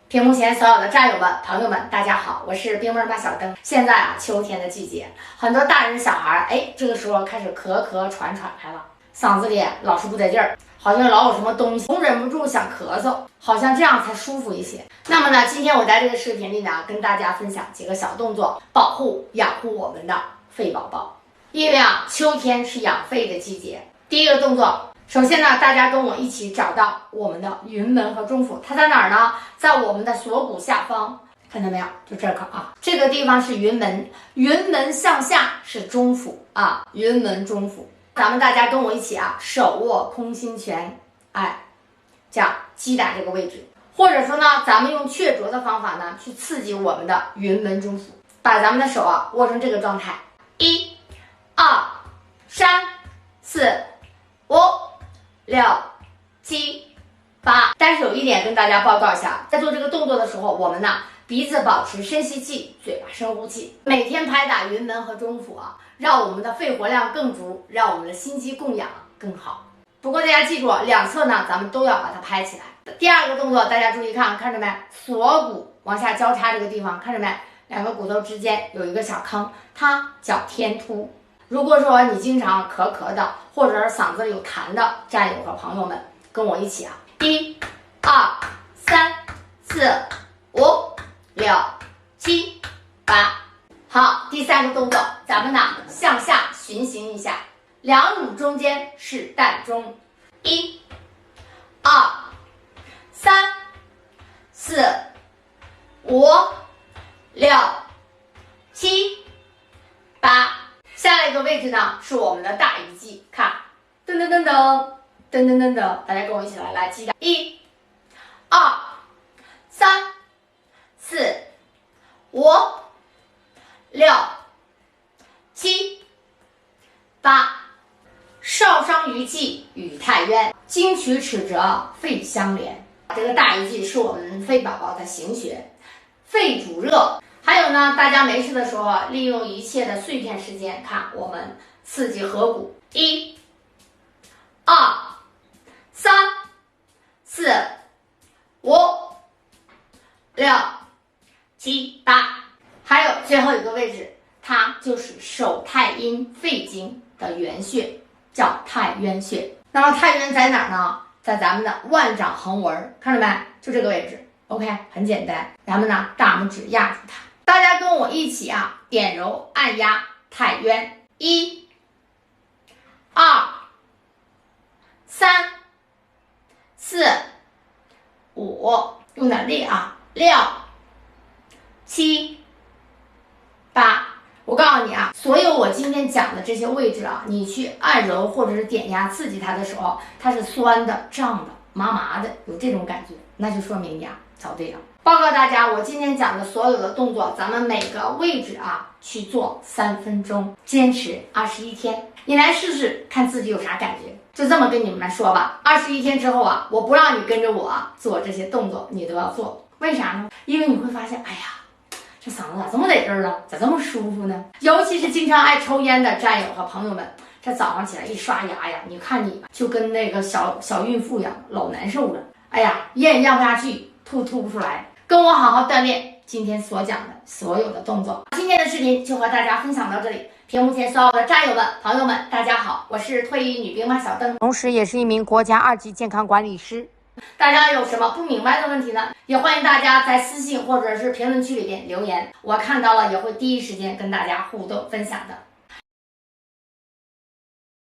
屏幕前所有的战友们、朋友们，大家好，我是冰棍马小灯。现在啊，秋天的季节，很多大人小孩，这个时候开始咳喘来了，嗓子里老是不得劲儿，好像老有什么东西，总忍不住想咳嗽，好像这样才舒服一些。那么呢，今天我在这个视频里呢，跟大家分享几个小动作，保护养护我们的肺宝宝。因为啊，秋天是养肺的季节。第一个动作。首先呢，大家跟我一起找到我们的云门和中府，它在哪儿呢？在我们的锁骨下方，看到没有？就这块啊，这个地方是云门，云门向下是中府啊，云门中府。咱们大家跟我一起啊，手握空心拳，这样击打这个位置，或者说呢，咱们用雀啄的方法呢，去刺激我们的云门中府，把咱们的手啊握成这个状态，1、2、3、4、5、6、7、8，但是有一点跟大家报告一下，在做这个动作的时候，我们呢鼻子保持深吸气，嘴巴深呼气。每天拍打云门和中府啊，让我们的肺活量更足，让我们的心肌供氧更好。不过大家记住，两侧呢咱们都要把它拍起来。第二个动作，大家注意看着没？锁骨往下交叉这个地方，看着没？两个骨头之间有一个小坑，它叫天突。如果说你经常咳的，或者是嗓子有痰的战友和朋友们，跟我一起啊，1、2、3、4、5、6、7、8。好，第三个动作，咱们呢向下循行一下，两乳中间是膻中，1、2、3、4、5、6、7、8。下来一个位置呢，是我们的大鱼际，看，噔噔噔噔，噔噔噔噔，大家跟我一起来击打，1、2、3、4、5、6、7、8。少商鱼际与太渊，经曲尺折，肺相连。这个大鱼际是我们肺宝宝的行穴，肺主热。还有呢，大家没事的时候利用一切的碎片时间，看我们刺激合谷，1、2、3、4、5、6、7、8。还有最后一个位置，它就是手太阴肺经的原穴，叫太渊穴。那么太渊在哪儿呢？在咱们的腕掌横纹，看着没？就这个位置。OK， 很简单，咱们呢大拇指压住它。大家跟我一起啊，点揉按压太渊，1、2、3、4、5，用点力啊，6、7、8。我告诉你啊，所有我今天讲的这些位置啊，你去按揉或者是点压刺激它的时候，它是酸的、胀的、麻麻的，有这种感觉，那就说明你啊找对了。报告大家，我今天讲的所有的动作，咱们每个位置啊去做3分钟，坚持21天，你来试试看自己有啥感觉。就这么跟你们说吧，21天之后啊，我不让你跟着我做这些动作，你都要做。为啥呢？因为你会发现，哎呀，这嗓子咋这么得劲儿了，咋这么舒服呢？尤其是经常爱抽烟的战友和朋友们，这早上起来一刷牙呀，你看你就跟那个小孕妇一样，老难受了。哎呀，咽不下去，吐不出来。跟我好好锻炼今天所讲的所有的动作。今天的视频就和大家分享到这里。屏幕前所有的战友们、朋友们，大家好，我是退役女兵马小灯，同时也是一名国家2级健康管理师。大家有什么不明白的问题呢？也欢迎大家在私信或者是评论区里边留言，我看到了也会第一时间跟大家互动分享的。